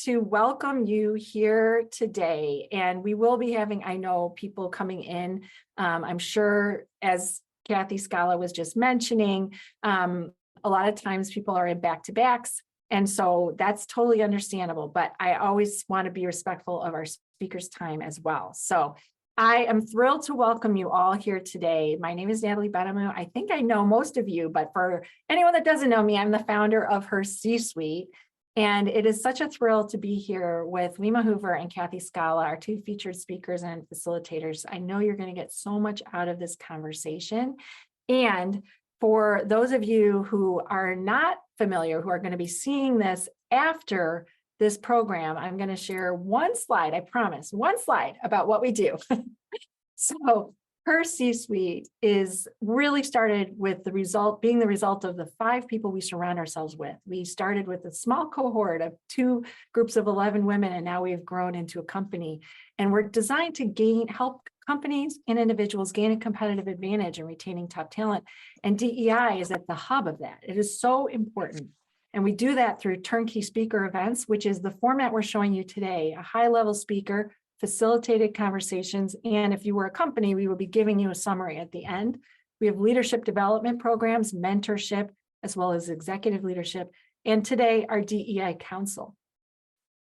to welcome you here today. And we will be having, I know, people coming in. I'm sure, as Kathy Scala was just mentioning, a lot of times people are in back-to-backs. And so that's totally understandable. But I always want to be respectful of our speakers' time as well. So I am thrilled to welcome you all here today. My name is Natalie Benamu. I think I know most of you, but for anyone that doesn't know me, I'm the founder of HerCsuite. And it is such a thrill to be here with Wema Hoover and Kathy Scala, our two featured speakers and facilitators. I know you're going to get so much out of this conversation. And for those of you who are not familiar, who are going to be seeing this after this program, I'm going to share one slide, I promise, one slide about what we do. So HerCsuite is really started with the result being the result of the 5 people we surround ourselves with. We started with a small cohort of 2 groups of 11 women, and now we've grown into a company. And we're designed to help companies and individuals gain a competitive advantage in retaining top talent. And DEI is at the hub of that. It is so important. And we do that through turnkey speaker events, which is the format we're showing you today, a high-level speaker, facilitated conversations, and if you were a company, we will be giving you a summary at the end. We have leadership development programs, mentorship, as well as executive leadership, and today our DEI Council.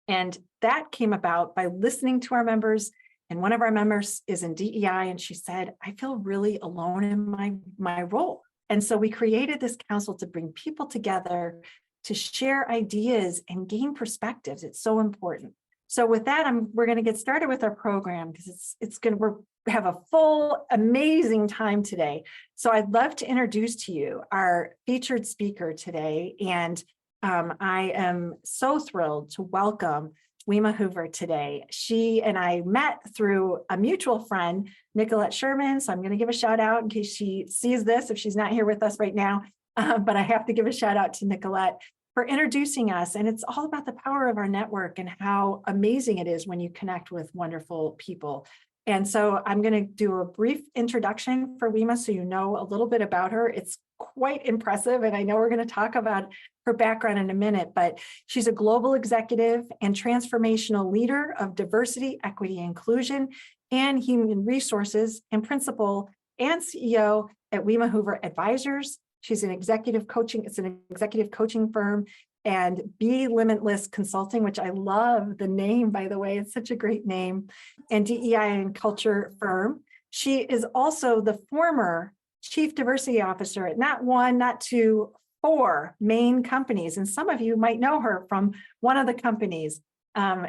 And that came about by listening to our members, and one of our members is in DEI, and she said, I feel really alone in my role. And so we created this council to bring people together to share ideas and gain perspectives. It's so important. So with that, we're going to get started with our program because we have a full, amazing time today. So I'd love to introduce to you our featured speaker today. And I am so thrilled to welcome Wema Hoover today. She and I met through a mutual friend, Nicolette Sherman. So I'm going to give a shout out in case she sees this, if she's not here with us right now. But I have to give a shout out to Nicolette for introducing us. And it's all about the power of our network and how amazing it is when you connect with wonderful people. And so I'm going to do a brief introduction for Wema so you know a little bit about her. It's quite impressive. And I know we're going to talk about her background in a minute, but she's a global executive and transformational leader of diversity, equity, inclusion, and human resources, and principal and CEO at Wema Hoover Advisors. She's an executive coaching, it's an executive coaching firm, and Be Limitless Consulting, which I love the name, by the way, it's such a great name, and DEI and Culture firm. She is also the former Chief Diversity Officer at not 1, not 2, 4 main companies. And some of you might know her from one of the companies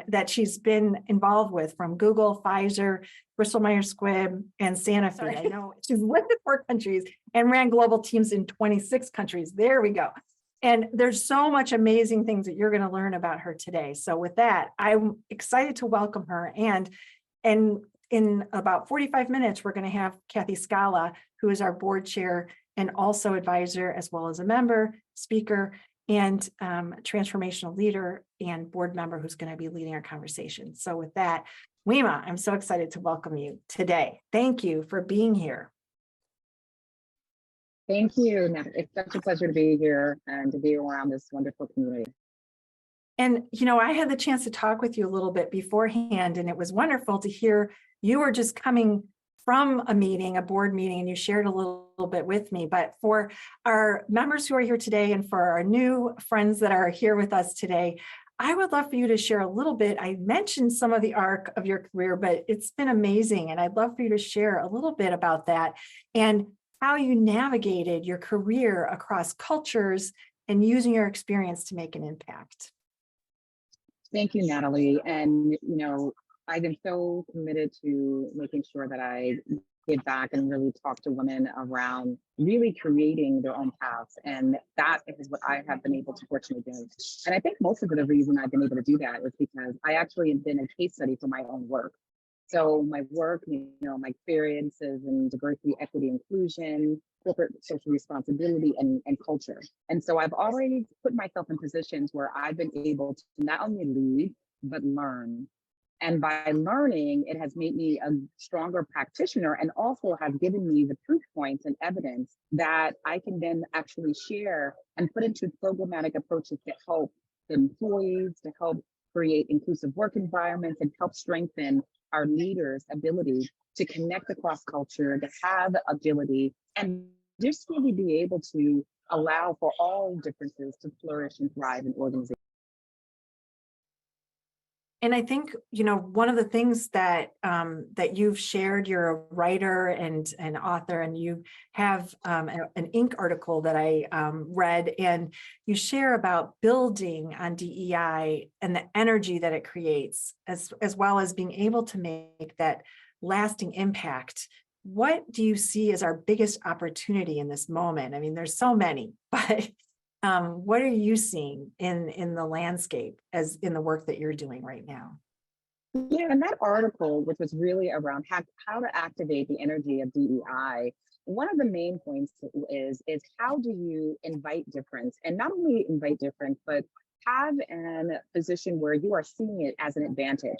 that she's been involved with, from Google, Pfizer, Bristol-Myers Squibb, and Sanofi. I know she's lived in 4 countries and ran global teams in 26 countries. There we go. And there's so much amazing things that you're going to learn about her today. So with that, I'm excited to welcome her. And in about 45 minutes, we're going to have Kathy Scala, who is our board chair and also advisor, as well as a member, speaker, and transformational leader and board member who's going to be leading our conversation. So with that, Wema, I'm so excited to welcome you today. Thank you for being here. Thank you. It's such a pleasure to be here and to be around this wonderful community. And, you know, I had the chance to talk with you a little bit beforehand, and it was wonderful to hear you were just coming from a meeting, a board meeting, and you shared a little bit with me. But for our members who are here today and for our new friends that are here with us today, I would love for you to share a little bit. I mentioned some of the arc of your career, but it's been amazing. And I'd love for you to share a little bit about that and how you navigated your career across cultures and using your experience to make an impact. Thank you, Natalie. And, you know, I've been so committed to making sure that I give back and really talk to women around really creating their own paths. And that is what I have been able to fortunately do. And I think most of the reason I've been able to do that is because I actually have been a case study for my own work. So my work, you know, my experiences in diversity, equity, inclusion, corporate social responsibility, and culture. And so I've already put myself in positions where I've been able to not only lead, but learn. And by learning, it has made me a stronger practitioner and also has given me the proof points and evidence that I can then actually share and put into programmatic approaches to help the employees, to help create inclusive work environments, and help strengthen our leaders' ability to connect across culture, to have agility, and just really be able to allow for all differences to flourish and thrive in organizations. And I think, one of the things that that you've shared, you're a writer and an author, and you have an Inc. article that I read, and you share about building on DEI and the energy that it creates, as well as being able to make that lasting impact. What do you see as our biggest opportunity in this moment? I mean, there's so many, but what are you seeing in the landscape as in the work that you're doing right now? Yeah, and that article, which was really around how to activate the energy of DEI, one of the main points is how do you invite difference, and not only invite difference, but have a position where you are seeing it as an advantage.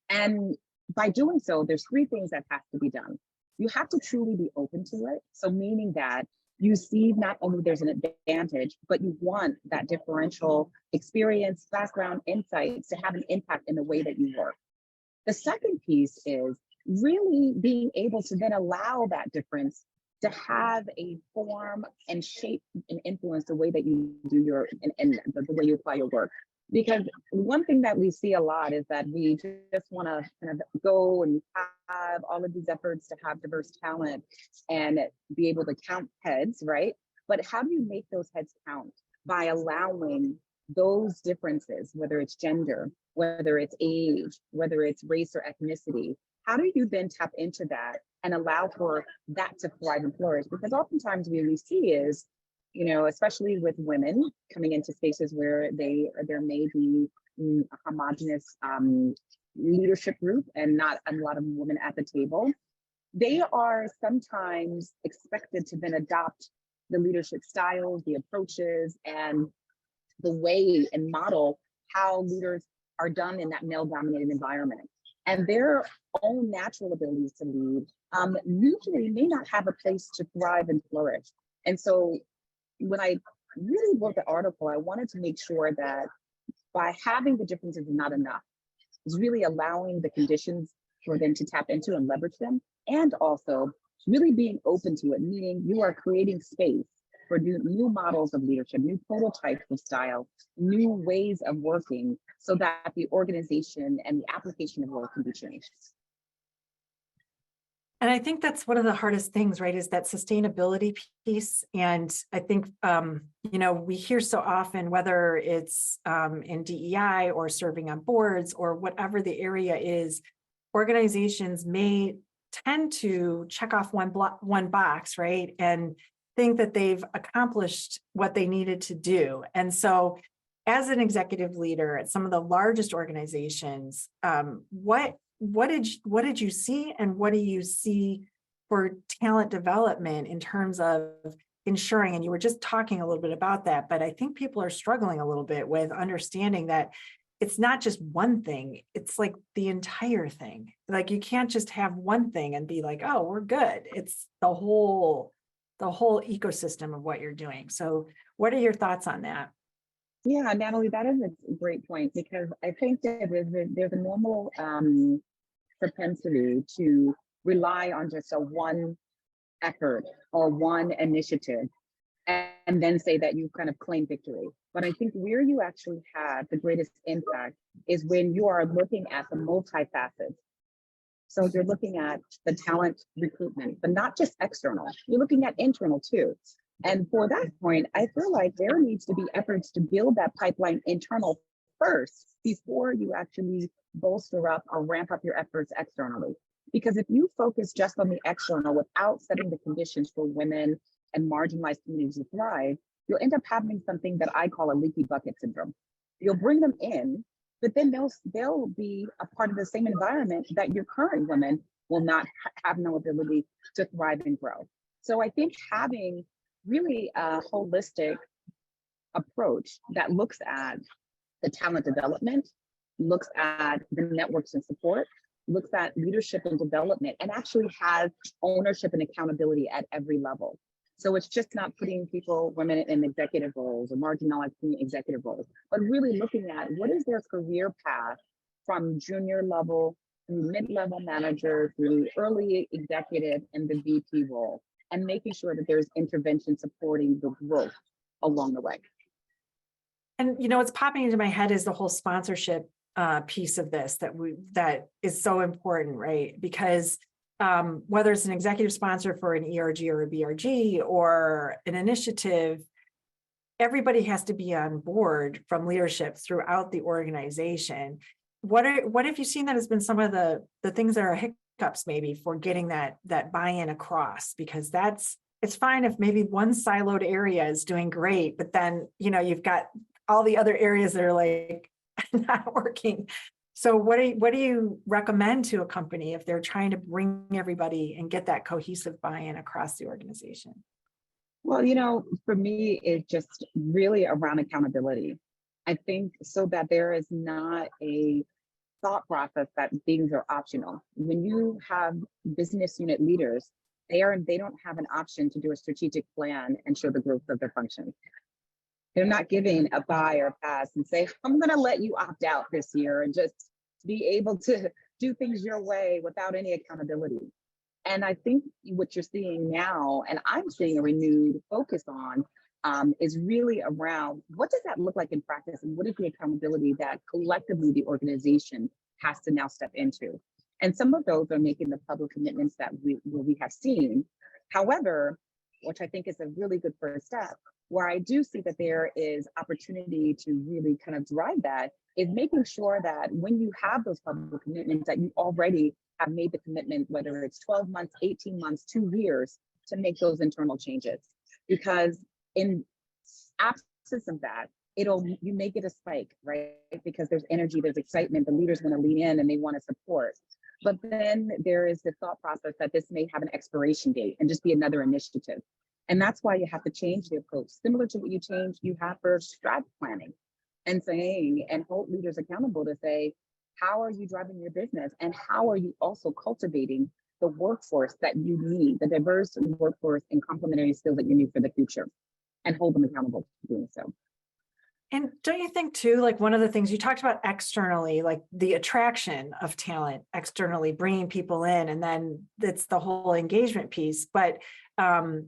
And by doing so, there's three things that have to be done. You have to truly be open to it. So meaning that you see not only there's an advantage, but you want that differential experience, background, insights to have an impact in the way that you work. The second piece is really being able to then allow that difference to have a form and shape and influence the way that you do and the way you apply your work. Because one thing that we see a lot is that we just want to kind of go and have all of these efforts to have diverse talent and be able to count heads, right? But how do you make those heads count? By allowing those differences, whether it's gender, whether it's age, whether it's race or ethnicity, how do you then tap into that and allow for that to thrive and flourish? Because oftentimes what we see is, especially with women coming into spaces where there may be a homogenous leadership group and not a lot of women at the table, they are sometimes expected to then adopt the leadership styles, the approaches, and the way and model how leaders are done in that male-dominated environment. And their own natural abilities to lead usually may not have a place to thrive and flourish. And so when I really wrote the article, I wanted to make sure that by having the differences is not enough. It's really allowing the conditions for them to tap into and leverage them, and also really being open to it, meaning you are creating space for new models of leadership, new prototypes of style, new ways of working, so that the organization and the application of work can be changed. And I think that's one of the hardest things, right, is that sustainability piece. And I think, we hear so often, whether it's in DEI or serving on boards or whatever the area is, organizations may tend to check off one box, right, and think that they've accomplished what they needed to do. And so as an executive leader at some of the largest organizations, what did you see, and what do you see for talent development in terms of ensuring, and you were just talking a little bit about that, but I think people are struggling a little bit with understanding that it's not just one thing, it's like the entire thing. Like you can't just have one thing and be like, oh, we're good. It's the whole ecosystem of what you're doing. So what are your thoughts on that? Yeah, Natalie, that is a great point, because I think that there's a normal propensity to rely on just a one effort or one initiative and then say that you kind of claim victory. But I think where you actually have the greatest impact is when you are looking at the multifacets. So you're looking at the talent recruitment, but not just external, you're looking at internal too. And for that point, I feel like there needs to be efforts to build that pipeline internal first before you actually bolster up or ramp up your efforts externally. Because if you focus just on the external without setting the conditions for women and marginalized communities to thrive, you'll end up having something that I call a leaky bucket syndrome. You'll bring them in, but then they'll be a part of the same environment that your current women will not have no ability to thrive and grow. So I think having really a holistic approach that looks at the talent development, looks at the networks and support, looks at leadership and development, and actually has ownership and accountability at every level. So it's just not putting women in executive roles or marginalized executive roles, but really looking at what is their career path from junior level through mid-level manager, through early executive and the VP role, and making sure that there's intervention supporting the growth along the way. And what's popping into my head is the whole sponsorship piece of this that is so important, right? Because whether it's an executive sponsor for an ERG or a BRG or an initiative, everybody has to be on board from leadership throughout the organization. What have you seen that has been some of the things that are hiccups maybe for getting that buy-in across? Because it's fine if maybe one siloed area is doing great, but then you've got all the other areas that are like not working. So what do you recommend to a company if they're trying to bring everybody and get that cohesive buy-in across the organization? Well, for me, it's just really around accountability. I think so that there is not a thought process that things are optional. When you have business unit leaders, they don't have an option to do a strategic plan and show the growth of their function. They're not giving a buy or a pass and say, I'm going to let you opt out this year and just be able to do things your way without any accountability. And I think what you're seeing now, and I'm seeing a renewed focus on, is really around what does that look like in practice, and what is the accountability that collectively the organization has to now step into. And some of those are making the public commitments that we have seen. However, which I think is a really good first step, where I do see that there is opportunity to really kind of drive that, is making sure that when you have those public commitments, that you already have made the commitment, whether it's 12 months, 18 months, 2 years, to make those internal changes. Because in absence of that, you may get a spike, right? Because there's energy, there's excitement, the leaders want to lean in and they want to support. But then there is the thought process that this may have an expiration date and just be another initiative. And that's why you have to change the approach, similar to what you have for strat planning, and saying, and hold leaders accountable to say, how are you driving your business? And how are you also cultivating the workforce that you need, the diverse workforce and complementary skills that you need for the future, and hold them accountable for doing so. And don't you think too, like one of the things you talked about externally, like the attraction of talent externally, bringing people in, and then it's the whole engagement piece. But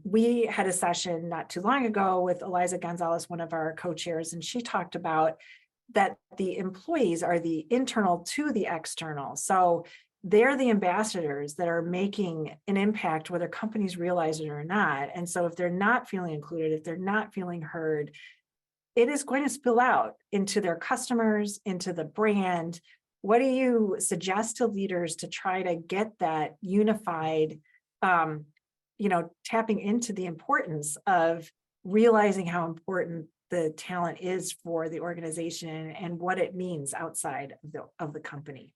we had a session not too long ago with Eliza Gonzalez, one of our co-chairs, and she talked about that the employees are the internal to the external. So they're the ambassadors that are making an impact, whether companies realize it or not. And so if they're not feeling included, if they're not feeling heard, it is going to spill out into their customers, into the brand. What do you suggest to leaders to try to get that unified, tapping into the importance of realizing how important the talent is for the organization and what it means outside of the company?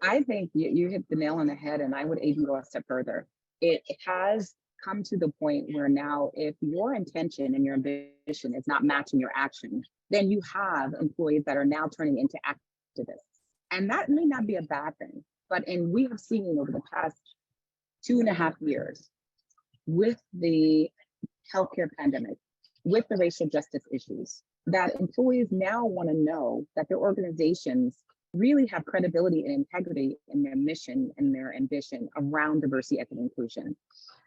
I think you hit the nail on the head, and I would even go a step further. It has come to the point where now, if your intention and your ambition is not matching your action, then you have employees that are now turning into activists. And that may not be a bad thing, but we have seen over the past 2.5 years, with the healthcare pandemic, with the racial justice issues, that employees now want to know that their organizations really have credibility and integrity in their mission and their ambition around diversity, equity, inclusion.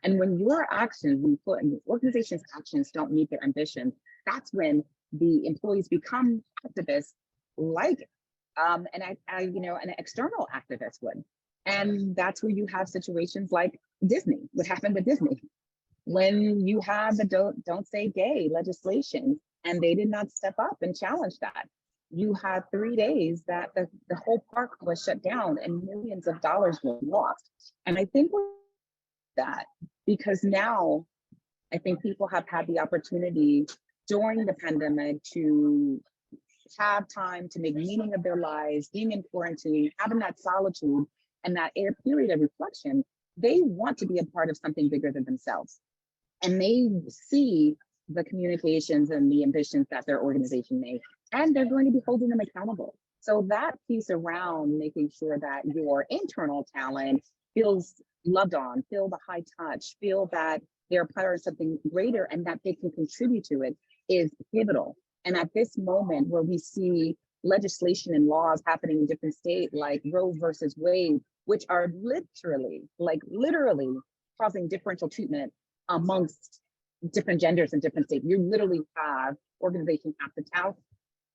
And when your actions, when the organization's actions don't meet their ambition, that's when the employees become activists, like an external activist would. And that's where you have situations like Disney, what happened with Disney, when you have the don't say gay legislation, and they did not step up and challenge that. You had 3 days that the whole park was shut down and millions of dollars were lost. And I think that because now I think people have had the opportunity during the pandemic to have time to make meaning of their lives, being in quarantine, having that solitude and that period of reflection, they want to be a part of something bigger than themselves. And they see the communications and the ambitions that their organization makes, and they're going to be holding them accountable. So that piece around making sure that your internal talent feels loved on, feel the high touch, feel that they're part of something greater and that they can contribute to it is pivotal. And at this moment where we see legislation and laws happening in different states like Roe versus Wade, which are literally causing differential treatment amongst different genders in different states. You literally have organizations at the House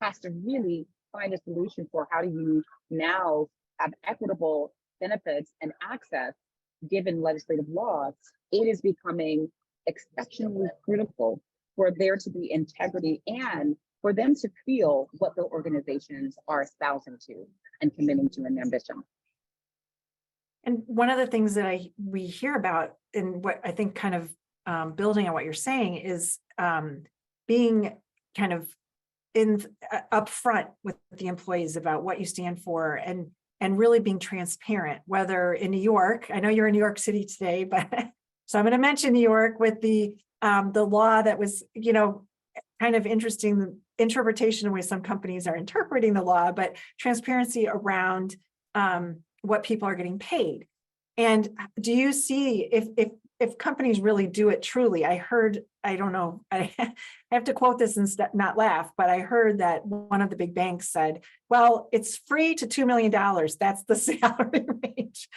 has to really find a solution for how do you now have equitable benefits and access given legislative laws. It is becoming exceptionally critical for there to be integrity and for them to feel what the organizations are espousing to and committing to in their mission. And one of the things that we hear about, and what I think kind of building on what you're saying, is being kind of upfront with the employees about what you stand for, and really being transparent. Whether in New York, I know you're in New York City today, but so I'm going to mention New York with the law that was, kind of interesting interpretation of way some companies are interpreting the law, but transparency around what people are getting paid. And do you see if companies really do it truly? I don't know, I have to quote this and not laugh, but I heard that one of the big banks said, well, it's free to $2 million. That's the salary range.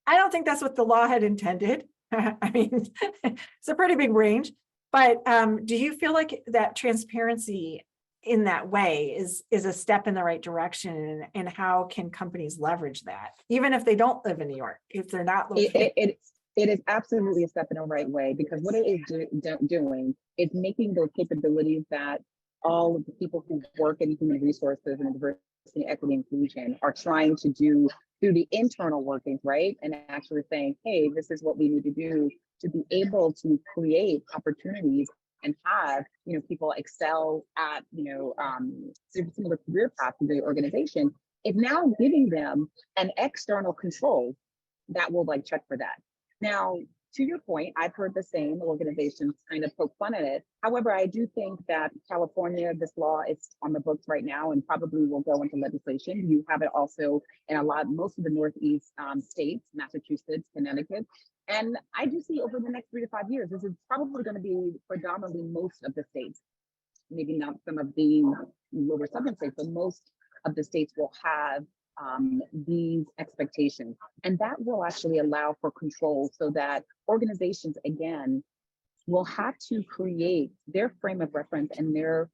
I don't think that's what the law had intended. I mean, it's a pretty big range. But do you feel like that transparency in that way is a step in the right direction? And how can companies leverage that, even if they don't live in New York, if they're not located? It is absolutely a step in the right way, because what it is doing is making those capabilities that all of the people who work in human resources and diversity, equity, inclusion are trying to do through the internal workings, right? And actually saying, hey, this is what we need to do to be able to create opportunities and have people excel at similar career paths in the organization, is now giving them an external control that will check for that. Now, to your point, I've heard the same organizations kind of poke fun at it. However, I do think that California, this law is on the books right now and probably will go into legislation. You have it also in most of the Northeast states, Massachusetts, Connecticut. And I do see over the next 3 to 5 years, this is probably going to be predominantly most of the states, maybe not some of the lower southern states, but most of the states will have these expectations. And that will actually allow for control so that organizations, again, will have to create their frame of reference and their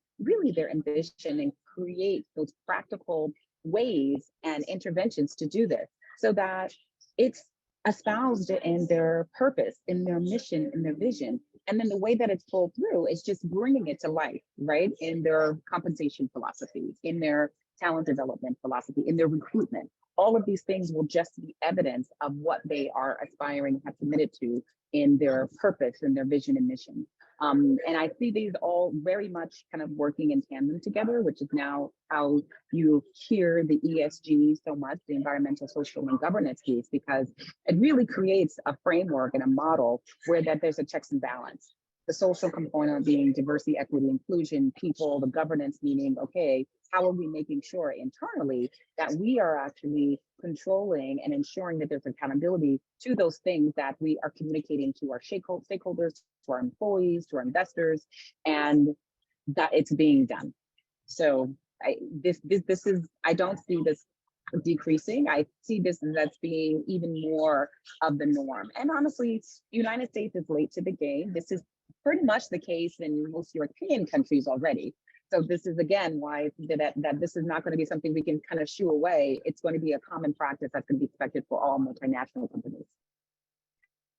ambition and create those practical ways and interventions to do this so that it's espoused in their purpose, in their mission, in their vision. And then the way that it's pulled through is just bringing it to life, right? In their compensation philosophy, in their talent development philosophy, in their recruitment. All of these things will just be evidence of what they are aspiring, have committed to in their purpose and their vision and mission. And I see these all very much kind of working in tandem together, which is now how you hear the ESG so much, the environmental, social, and governance piece, because it really creates a framework and a model where that there's a checks and balance. The social component being diversity, equity, inclusion, people, the governance meaning, okay, how are we making sure internally that we are actually controlling and ensuring that there's accountability to those things that we are communicating to our stakeholders, to our employees, to our investors, and that it's being done. So I don't see this decreasing. I see this as being even more of the norm. And honestly, the United States is late to the game. This is pretty much the case in most European countries already. So this is, again, why that this is not going to be something we can kind of shoo away. It's going to be a common practice that's going to be expected for all multinational companies.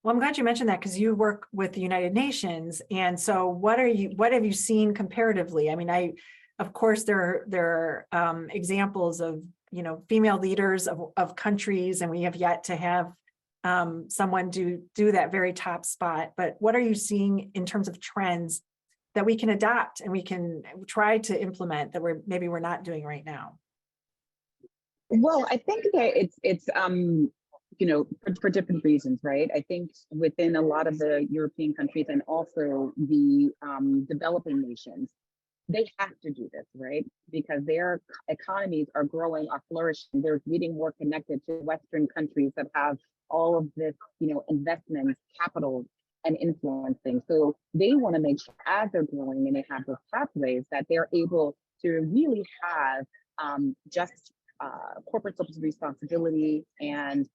Well, I'm glad you mentioned that, because you work with the United Nations. And so what have you seen comparatively? I mean, of course, there are examples of, female leaders of countries, and we have yet to have someone do that very top spot. But what are you seeing in terms of trends that we can adopt and we can try to implement that we're not doing right now? Well, I think that it's for different reasons, right? I think within a lot of the European countries and also the developing nations, they have to do this, right? Because their economies are growing, are flourishing. They're getting more connected to Western countries that have all of this, investment capital and influencing. So they want to make sure as they're growing and they have those pathways that they're able to really have just corporate social responsibility and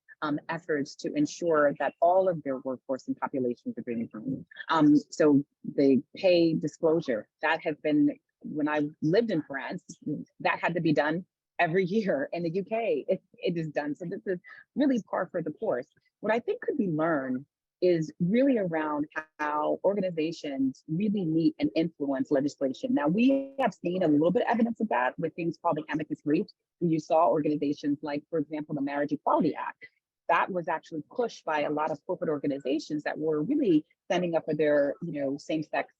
efforts to ensure that all of their workforce and populations are being grown. So the pay disclosure, that has been, when I lived in France, that had to be done every year. In the UK, it is done. So this is really par for the course. What I think could be learned is really around how organizations really meet and influence legislation. Now, we have seen a little bit of evidence of that with things called the amicus briefs, where you saw organizations like, for example, the Marriage Equality Act. That was actually pushed by a lot of corporate organizations that were really standing up for their, same-sex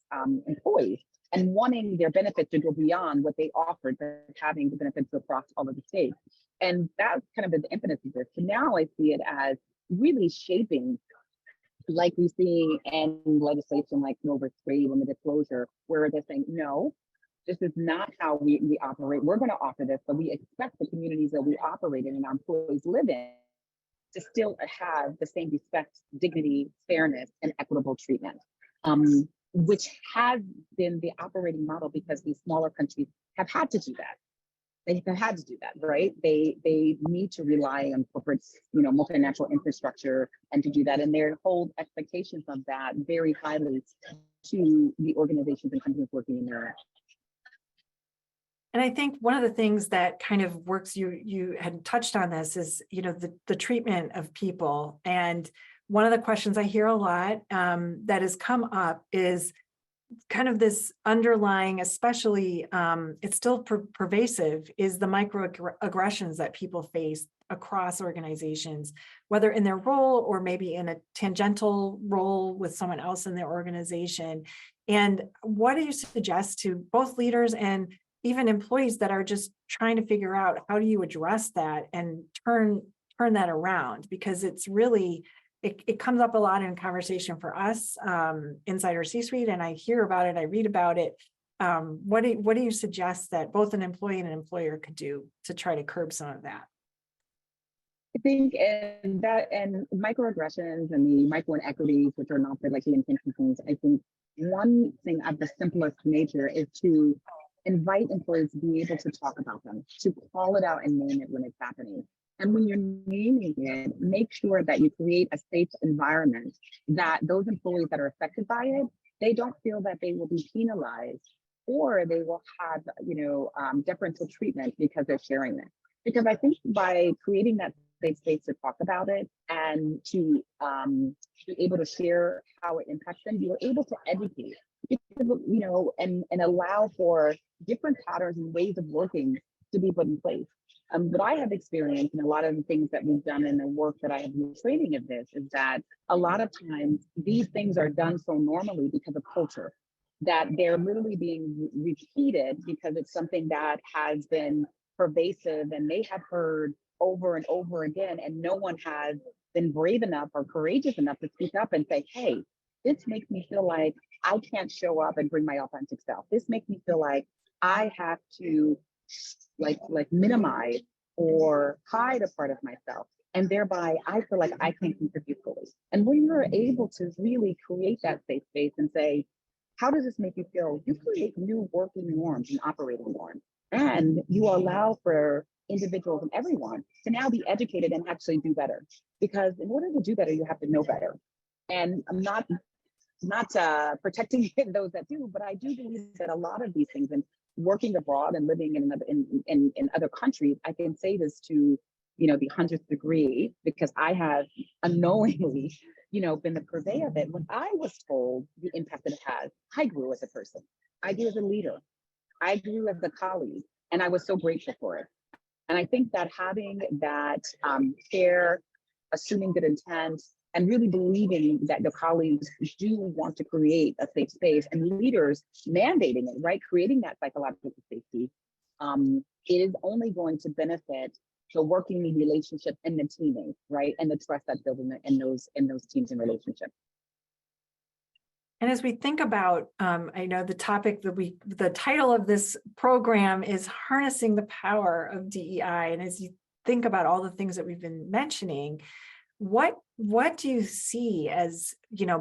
employees and wanting their benefits to go beyond what they offered, but having the benefits across all of the states. And that's kind of the impetus of this. So now I see it as really shaping, like we see in legislation like Novus 3 and the disclosure, where they're saying, no, this is not how we operate. We're going to offer this, but we expect the communities that we operate in and our employees live in to still have the same respect, dignity, fairness, and equitable treatment, which has been the operating model because these smaller countries have had to do that. They've had to do that, right? They need to rely on corporate, multinational infrastructure and to do that. And they hold expectations of that very highly to the organizations and companies working in there. And I think one of the things that kind of works, you had touched on this, is, the treatment of people. And one of the questions I hear a lot that has come up is kind of this underlying, especially it's still pervasive, is the microaggressions that people face across organizations, whether in their role or maybe in a tangential role with someone else in their organization. And what do you suggest to both leaders and even employees that are just trying to figure out how do you address that and turn that around? Because it's really, it comes up a lot in conversation for us inside our C-suite, and I hear about it, I read about it. What do you suggest that both an employee and an employer could do to try to curb some of that? I think and microaggressions and the micro inequities, which are not like the intentional things, I think one thing of the simplest nature is to invite employees to be able to talk about them, to call it out and name it when it's happening. And when you're naming it, make sure that you create a safe environment that those employees that are affected by it, they don't feel that they will be penalized or they will have, deferential treatment because they're sharing it. Because I think by creating that safe space to talk about it and to be able to share how it impacts them, you're able to educate. And allow for different patterns and ways of working to be put in place. What I have experienced and a lot of the things that we've done in the work that I have been training of this is that a lot of times these things are done so normally because of culture that they're literally being repeated because it's something that has been pervasive and they have heard over and over again, and no one has been brave enough or courageous enough to speak up and say, hey, this makes me feel like I can't show up and bring my authentic self. This makes me feel like I have to like minimize or hide a part of myself. And thereby I feel like I can't contribute fully. And when you're able to really create that safe space and say, how does this make you feel? You create new working norms and operating norms. And you allow for individuals and everyone to now be educated and actually do better. Because in order to do better, you have to know better. And I'm not protecting those that do, but I do believe that a lot of these things, and working abroad and living in other countries, I can say this to the 100th degree because I have unknowingly been the purveyor of it. When I was told the impact that it has, I grew as a person, I grew as a leader, I grew as a colleague, and I was so grateful for it. And I think that having that care, assuming good intent, and really believing that the colleagues do want to create a safe space and leaders mandating it, right? Creating that psychological safety is only going to benefit the working relationship and the teaming, right? And the trust that's built in those teams and relationships. And as we think about, I know the topic the title of this program is Harnessing the Power of DEI. And as you think about all the things that we've been mentioning, What do you see as,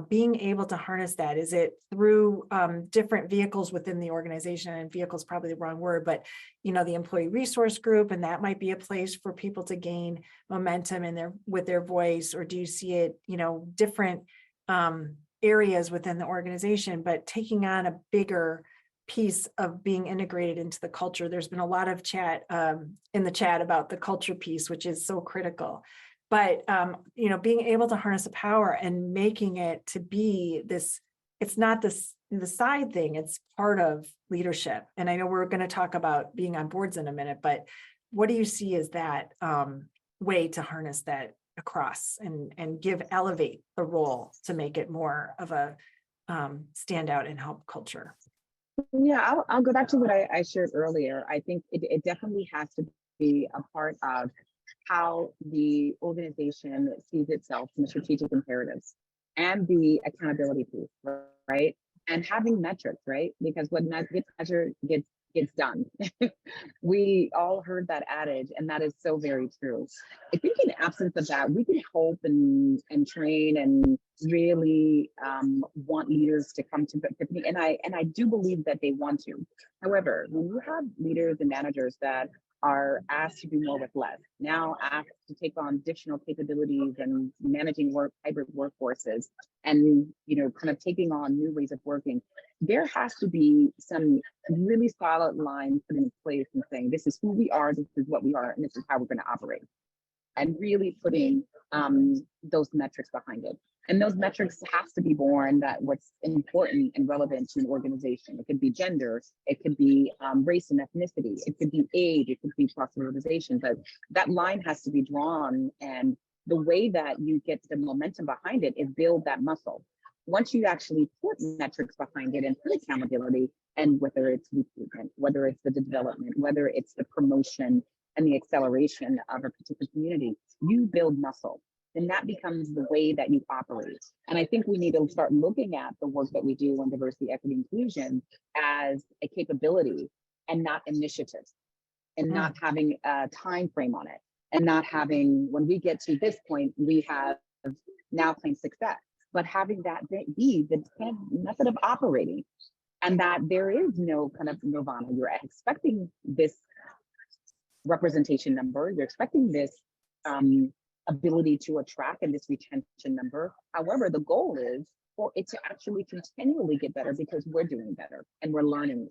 being able to harness that? Is it through different vehicles within the organization? And vehicle is probably the wrong word, but the employee resource group, and that might be a place for people to gain momentum with their voice, or do you see it, different areas within the organization, but taking on a bigger piece of being integrated into the culture? There's been a lot of chat in the chat about the culture piece, which is so critical. But, being able to harness the power and making it to be this, it's not the side thing, it's part of leadership. And I know we're going to talk about being on boards in a minute, but what do you see as that way to harness that across and elevate the role to make it more of a standout and help culture? Yeah, I'll go back to what I shared earlier. I think it definitely has to be a part of how the organization sees itself in the strategic imperatives and the accountability piece, right? And having metrics, right? Because what gets measured gets done. We all heard that adage, and that is so very true. I think in absence of that, we can hope and train and really want leaders to come to epiphany, and I do believe that they want to. However, when you have leaders and managers that are asked to do more with less, now asked to take on additional capabilities and managing hybrid workforces, and kind of taking on new ways of working, there has to be some really solid lines put in place and saying, this is who we are, this is what we are, and this is how we're going to operate, and really putting those metrics behind it. And those metrics has to be born that what's important and relevant to an organization. It could be gender, it could be race and ethnicity, it could be age, it could be cross-fertilization, but that line has to be drawn. And the way that you get the momentum behind it is build that muscle. Once you actually put metrics behind it and put accountability, and whether it's recruitment, whether it's the development, whether it's the promotion and the acceleration of a particular community, you build muscle. And that becomes the way that you operate. And I think we need to start looking at the work that we do on diversity, equity, inclusion as a capability and not initiative, and not having a time frame on it, and not having, when we get to this point, we have now claimed success, but having that be the kind of method of operating, and that there is no kind of nirvana. You're expecting this representation number, you're expecting this ability to attract and this retention number. However, the goal is for it to actually continually get better, because we're doing better and we're learning.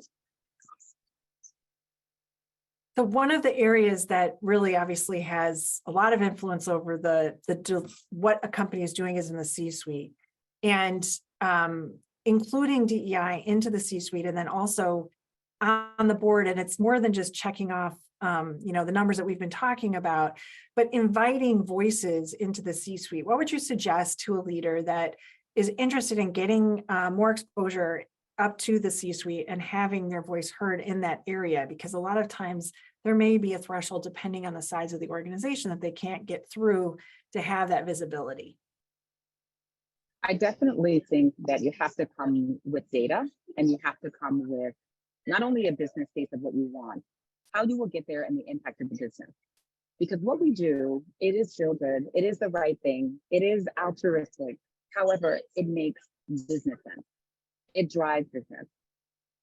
So one of the areas that really obviously has a lot of influence over what a company is doing is in the C-suite, and including DEI into the C-suite, and then also on the board. And it's more than just checking off the numbers that we've been talking about, but inviting voices into the C-suite. What would you suggest to a leader that is interested in getting more exposure up to the C-suite and having their voice heard in that area? Because a lot of times there may be a threshold, depending on the size of the organization, that they can't get through to have that visibility. I definitely think that you have to come with data, and you have to come with not only a business case of what you want, how you will get there, and the impact of the business. Because what we do, it is feel good, it is the right thing, it is altruistic. However, it makes business sense. It drives business.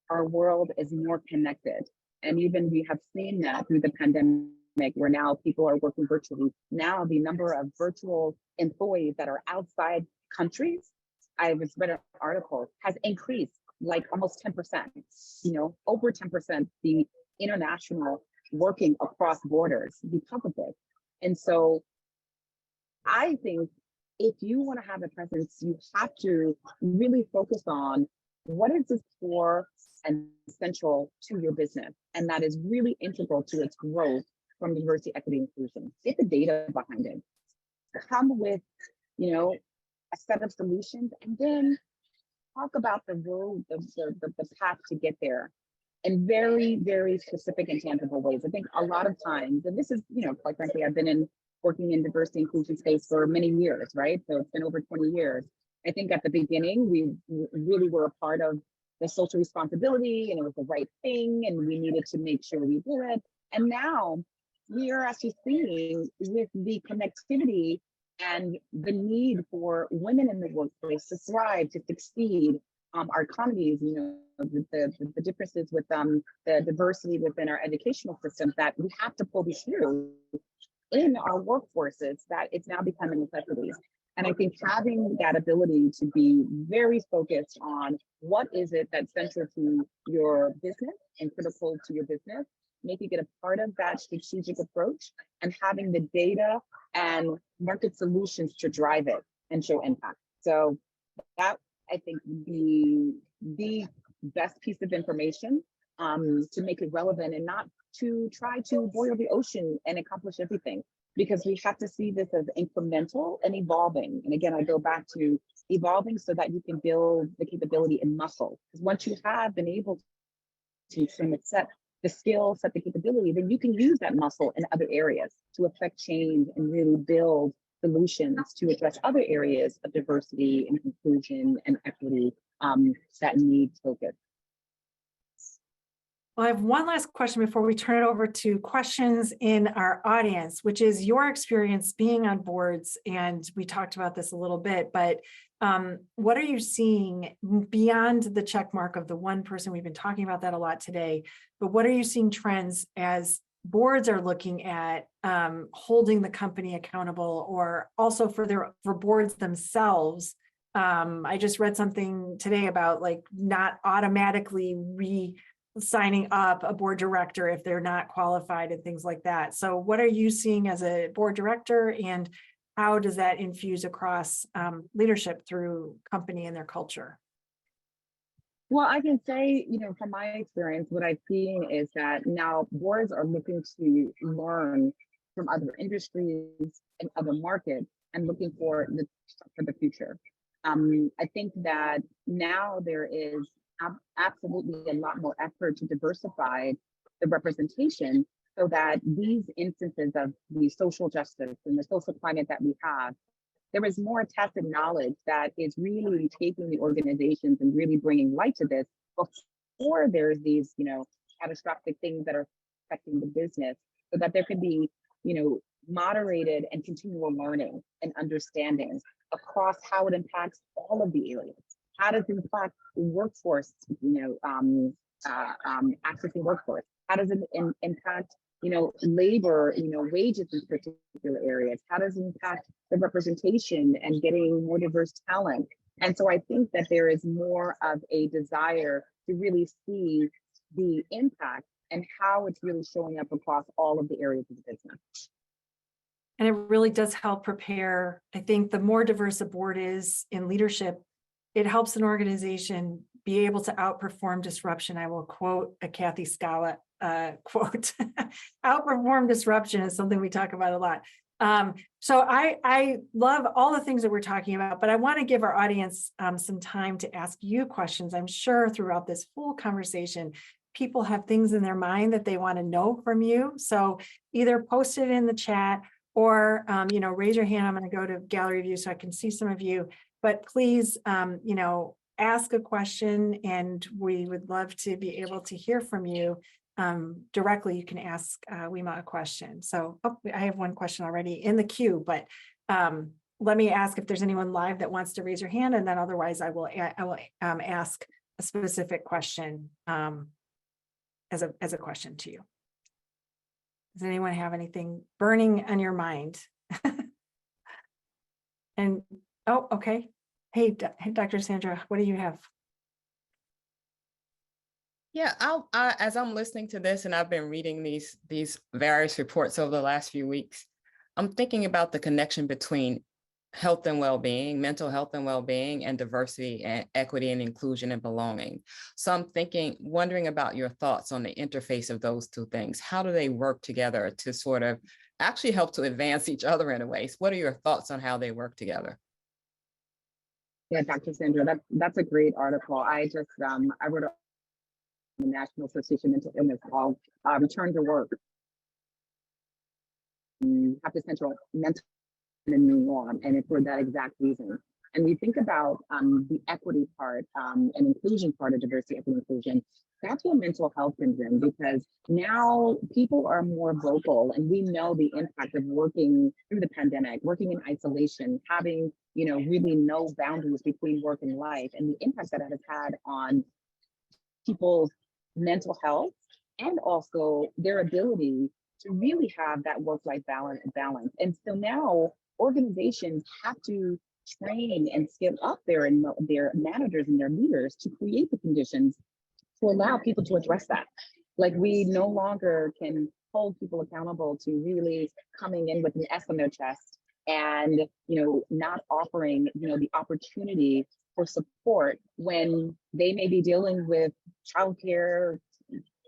Our world is more connected. And even we have seen that through the pandemic, where now people are working virtually. Now the number of virtual employees that are outside countries, I was read an article, has increased like almost 10%, over 10%, the international working across borders because of this. And so I think if you want to have a presence, you have to really focus on what is this core and central to your business, and that is really integral to its growth from diversity, equity, inclusion. Get the data behind it. Come with, a set of solutions, and then talk about the road, the path to get there in very, very specific and tangible ways. I think a lot of times, and this is, quite frankly, I've been working in diversity inclusion space for many years, right? So it's been over 20 years. I think at the beginning, we really were a part of the social responsibility, and it was the right thing, and we needed to make sure we did it. And now we are actually seeing, with the connectivity and the need for women in the workplace to thrive, to succeed. Our economies, the differences with the diversity within our educational systems, that we have to pull these through in our workforces, that it's now becoming necessities. And I think having that ability to be very focused on what is it that's central to your business and critical to your business, making it a part of that strategic approach, and having the data and market solutions to drive it and show impact. So that, I think, would be the best piece of information to make it relevant, and not to try to boil the ocean and accomplish everything, because we have to see this as incremental and evolving. And again, I go back to evolving so that you can build the capability in muscle. Because once you have been able to set the skill, set the capability, then you can use that muscle in other areas to affect change and really build solutions to address other areas of diversity and inclusion and equity that need focus. Well, I have one last question before we turn it over to questions in our audience, which is your experience being on boards. And we talked about this a little bit, but what are you seeing beyond the check mark of the one person? We've been talking about that a lot today, but what are you seeing trends as boards are looking at holding the company accountable, or also for boards themselves? I just read something today about like not automatically signing up a board director if they're not qualified and things like that. So what are you seeing as a board director, and how does that infuse across leadership through company and their culture? Well, I can say, from my experience, what I've seen is that now boards are looking to learn from other industries and other markets, and looking for the future. I think that now there is absolutely a lot more effort to diversify the representation, so that these instances of the social justice and the social climate that we have, there is more tacit knowledge that is really taking the organizations and really bringing light to this before there's these, catastrophic things that are affecting the business, so that there can be, moderated and continual learning and understanding across how it impacts all of the areas. How does it impact workforce, accessing workforce? How does it impact, labor, wages in particular areas? How does it impact the representation and getting more diverse talent? And so I think that there is more of a desire to really see the impact and how it's really showing up across all of the areas of the business. And it really does help prepare. I think the more diverse a board is in leadership, it helps an organization be able to outperform disruption. I will quote a Kathy Scala quote. Outperform disruption is something we talk about a lot. So I love all the things that we're talking about, but I want to give our audience some time to ask you questions. I'm sure throughout this whole conversation, people have things in their mind that they want to know from you. So either post it in the chat, or raise your hand. I'm going to go to gallery view so I can see some of you. But please, ask a question, and we would love to be able to hear from you directly. You can ask Wema a question. So I have one question already in the queue, but let me ask if there's anyone live that wants to raise your hand, and then otherwise I will ask a specific question as a question to you. Does anyone have anything burning on your mind? And oh, okay. Hey, Dr. Sandra, what do you have? Yeah, as I'm listening to this, and I've been reading these various reports over the last few weeks, I'm thinking about the connection between health and well-being, mental health and well-being, and diversity and equity and inclusion and belonging. So I'm wondering about your thoughts on the interface of those two things. How do they work together to sort of actually help to advance each other in a way? So what are your thoughts on how they work together? Yeah, Dr. Sandra, that's a great article. I just I wrote the National Association of Mental Illness called Return to Work. Have the central mental the new norm, and it's for that exact reason. and we think about the equity part and inclusion part of diversity, equity, inclusion, that's where mental health comes in, because now people are more vocal, and we know the impact of working through the pandemic, working in isolation, having, you know, really no boundaries between work and life, and the impact that it has had on people's mental health and also their ability to really have that work-life balance. And so now organizations have to train and scale up their managers and their leaders to create the conditions to allow people to address that. Like, we no longer can hold people accountable to really coming in with an S on their chest and, you know, not offering, you know, the opportunity for support when they may be dealing with childcare,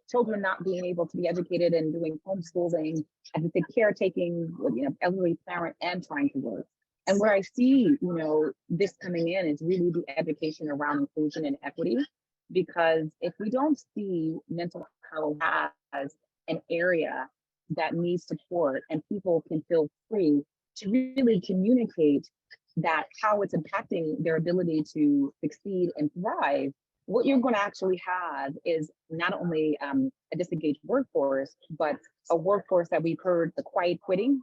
children not being able to be educated and doing homeschooling, and the caretaking, you know, elderly parent and trying to work. And where I see, you know, this coming in is really the education around inclusion and equity, because if we don't see mental health as an area that needs support and people can feel free to really communicate that how it's impacting their ability to succeed and thrive, what you're going to actually have is not only a disengaged workforce, but a workforce that we've heard the quiet quitting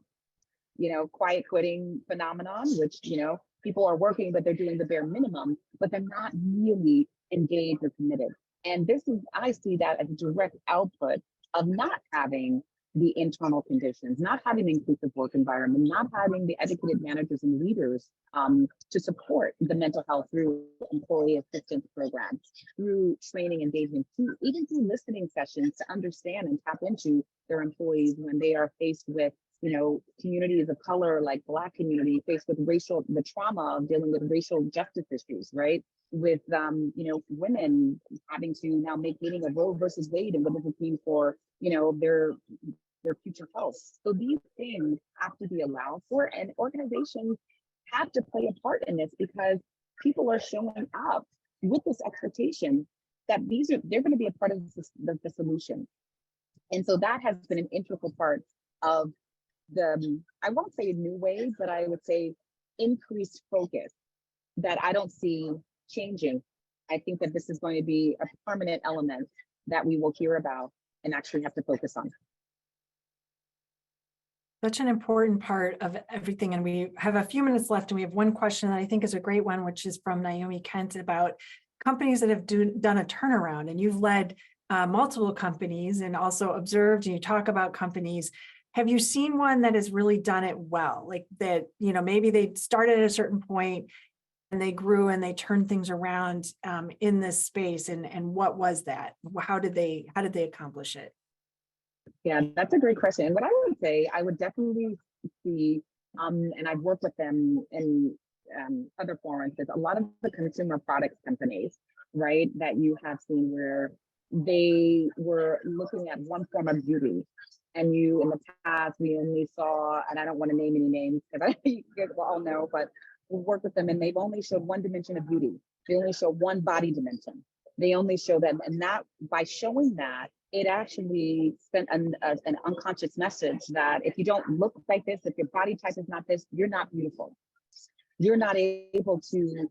phenomenon, which, you know, people are working, but they're doing the bare minimum, but they're not really engaged or committed. And I see that as a direct output of not having the internal conditions, not having the inclusive work environment, not having the educated managers and leaders to support the mental health through employee assistance programs, through training engagement, even through listening sessions to understand and tap into their employees when they are faced with, you know, communities of color, like Black community, faced with the trauma of dealing with racial justice issues, right? With, you know, women having to now make meaning of Roe versus Wade and what does it mean for, you know, their future health. So these things have to be allowed for, and organizations have to play a part in this, because people are showing up with this expectation that they're going to be a part of the solution. And so that has been an integral part of I won't say new ways, but I would say increased focus that I don't see changing. I think that this is going to be a permanent element that we will hear about and actually have to focus on. Such an important part of everything. And we have a few minutes left, and we have one question that I think is a great one, which is from Naomi Kent about companies that have done a turnaround. And you've led multiple companies and also observed, and you talk about companies. Have you seen one that has really done it well? Like that, you know, maybe they started at a certain point and they grew and they turned things around in this space. And what was that? How did they accomplish it? Yeah, that's a great question. And what I would say, I would definitely see, and I've worked with them in other forums, is a lot of the consumer products companies, right, that you have seen where they were looking at one form of beauty. And in the past, we only saw, and I don't want to name any names because you guys will all know, but we work with them and they've only showed one dimension of beauty. They only show one body dimension. They only show that, and that by showing that, it actually sent an unconscious message that if you don't look like this, if your body type is not this, you're not beautiful. You're not able to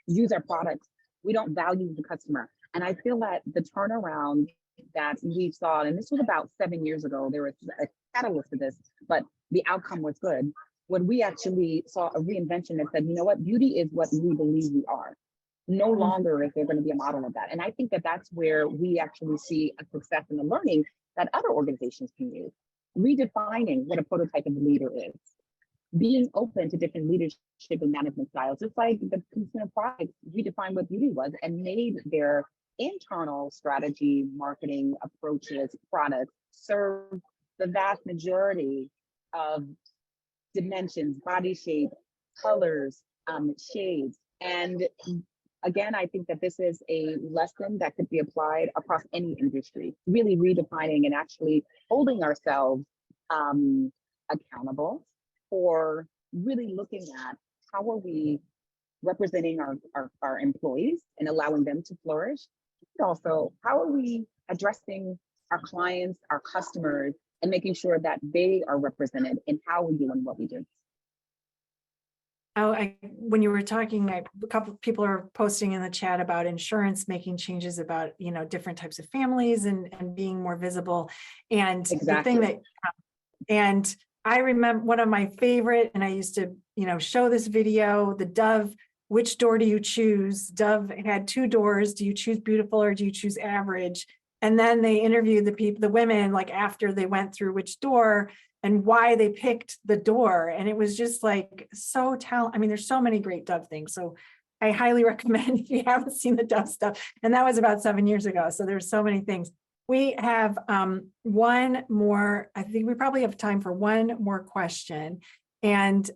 use our products. We don't value the customer. And I feel that the turnaround that we saw, and this was about 7 years ago, there was a catalyst for this, but the outcome was good. When we actually saw a reinvention that said, you know what, beauty is what we believe we are. No longer is there going to be a model of that. And I think that that's where we actually see a success in the learning that other organizations can use. Redefining what a prototype of a leader is. Being open to different leadership and management styles, just like the consumer products redefined what beauty was and made their internal strategy, marketing approaches, products serve the vast majority of dimensions, body shape, colors, shades. And again, I think that this is a lesson that could be applied across any industry, really redefining and actually holding ourselves accountable for really looking at how are we representing our employees and allowing them to flourish. And also, how are we addressing our clients, our customers, and making sure that they are represented in how we do and what we do. when you were talking, a couple of people are posting in the chat about insurance making changes about, different types of families and being more visible. And the thing that, and I remember one of my favorite, and I used to, show this video, the Dove, which door do you choose? Dove had 2 doors. Do you choose beautiful or do you choose average? And then they interviewed the women, like after they went through which door and why they picked the door. And it was just like, so I mean, there's so many great Dove things. So I highly recommend if you haven't seen the Dove stuff. And that was about 7 years ago. So there's so many things. We have one more, I think we probably have time for one more question. And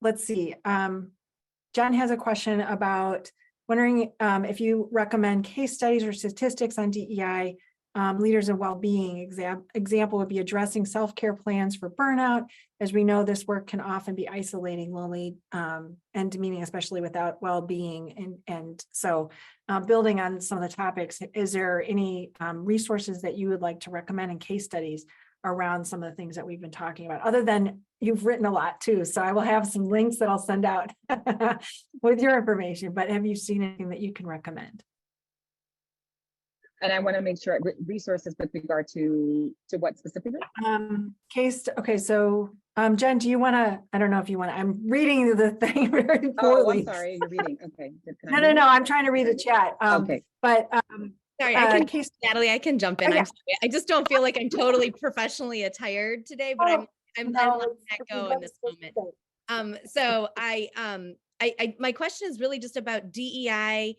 let's see, John has a question about wondering if you recommend case studies or statistics on DEI leaders and well-being. Example would be addressing self-care plans for burnout. As we know, this work can often be isolating, lonely, and demeaning, especially without well-being. And so building on some of the topics, is there any resources that you would like to recommend in case studies around some of the things that we've been talking about, other than you've written a lot too. So I will have some links that I'll send out with your information, but have you seen anything that you can recommend? And I want to make sure resources with regard to what specifically? Okay, so Jen, do you want to, I don't know if you want to, I'm reading the thing very poorly. Oh, I'm sorry, you're reading. Okay. No, I'm trying to read the chat. Okay. But sorry, Natalie, I can jump in. I'm sorry. I just don't feel like I'm totally professionally attired today, but I'm letting that go in this moment. So my question is really just about DEI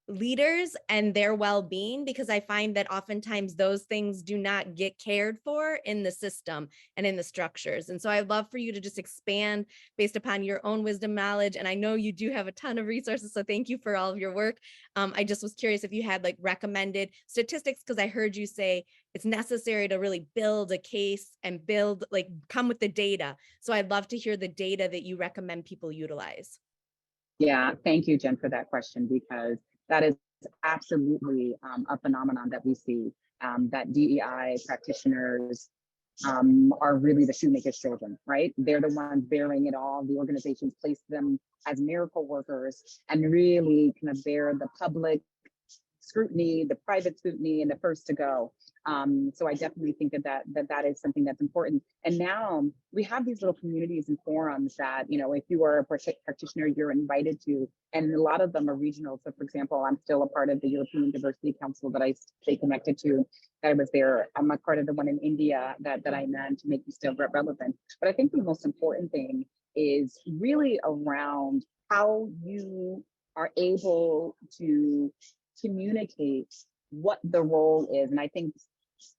leaders and their well-being, because I find that oftentimes those things do not get cared for in the system and in the structures. And so I'd love for you to just expand based upon your own wisdom, knowledge. And I know you do have a ton of resources, so thank you for all of your work. I just was curious if you had like recommended statistics, because I heard you say it's necessary to really build a case and come with the data. So I'd love to hear the data that you recommend people utilize. Yeah, thank you, Jen, for that question, because that is absolutely a phenomenon that we see, that DEI practitioners are really the shoemaker's children, right? They're the ones bearing it all. The organizations place them as miracle workers and really kind of bear the public scrutiny, the private scrutiny, and the first to go. So I definitely think that is something that's important. And now we have these little communities and forums that, if you are a practitioner, you're invited to, and a lot of them are regional. So for example, I'm still a part of the European Diversity Council that I stay connected to, that I was there. I'm a part of the one in India that I'm in to make me still relevant. But I think the most important thing is really around how you are able to communicate what the role is. And I think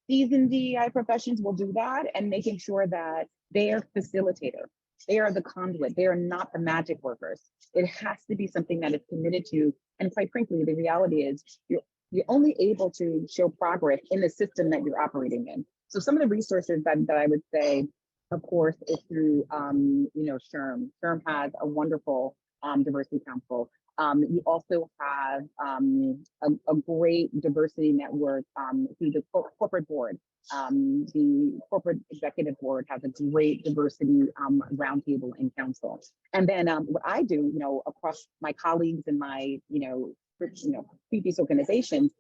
seasoned DEI professions will do that, and making sure that they are facilitator. They are the conduit. They are not the magic workers. It has to be something that is committed to. And quite frankly, the reality is you're only able to show progress in the system that you're operating in. So some of the resources that I would say, of course, is through, SHRM. SHRM has a wonderful diversity council. You also have a great diversity network through the corporate board. The corporate executive board has a great diversity roundtable and council. And then what I do, across my colleagues and my, previous organizations,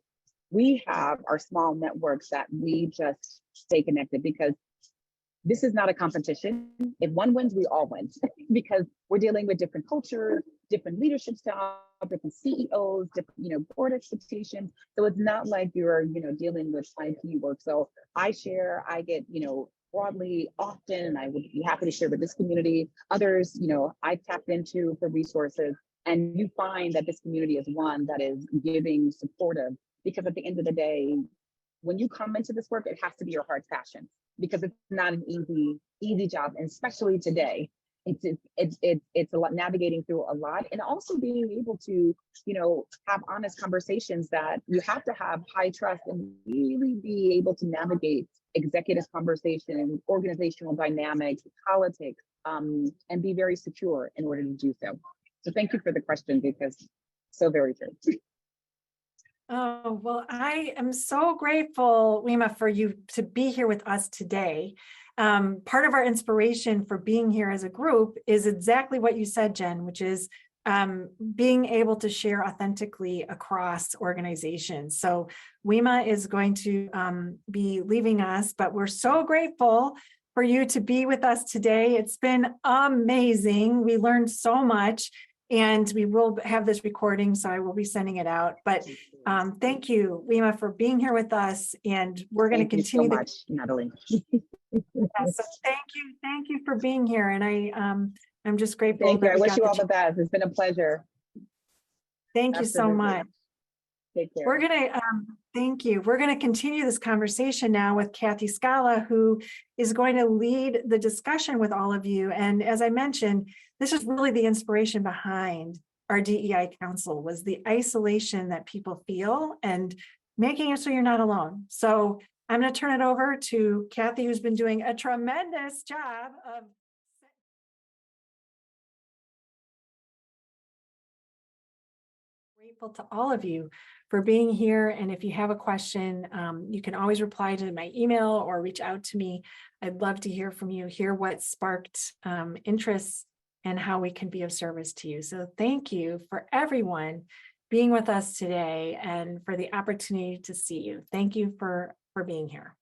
we have our small networks that we just stay connected, because this is not a competition. If one wins, we all win, because we're dealing with different cultures, different leadership styles, different CEOs, different, board expectations. So it's not like you're, dealing with IP work. So I get, broadly often, and I would be happy to share with this community. Others, I tapped into for resources, and you find that this community is one that is giving, supportive, because at the end of the day, when you come into this work, it has to be your heart's passion, because it's not an easy job, and especially today, it's a lot, navigating through a lot, and also being able to, have honest conversations that you have to have high trust and really be able to navigate executive conversation, organizational dynamics, politics, and be very secure in order to do so. So thank you for the question, because so very true. Oh, well, I am so grateful, Wema, for you to be here with us today. part of our inspiration for being here as a group is exactly what you said, Jen, which is being able to share authentically across organizations. So Wema is going to be leaving us, but we're so grateful for you to be with us today. It's been amazing. We learned so much, and we will have this recording, so I will be sending it out. But thank you, Wema, for being here with us, and we're going to continue. Thank you so much, Natalie. Yes, so thank you for being here, and I'm just grateful. Thank you. I we wish got you all the best. It's been a pleasure. Thank you so Absolutely. much. Take care. We're going to, thank you. We're going to continue this conversation now with Kathy Scala, who is going to lead the discussion with all of you. And as I mentioned, this is really the inspiration behind our DEI Council, was the isolation that people feel and making it so you're not alone. So I'm going to turn it over to Kathy, who's been doing a tremendous job of grateful to all of you for being here. And if you have a question, you can always reply to my email or reach out to me. I'd love to hear from you, hear what sparked interest and how we can be of service to you. So thank you for everyone being with us today and for the opportunity to see you. Thank you for being here.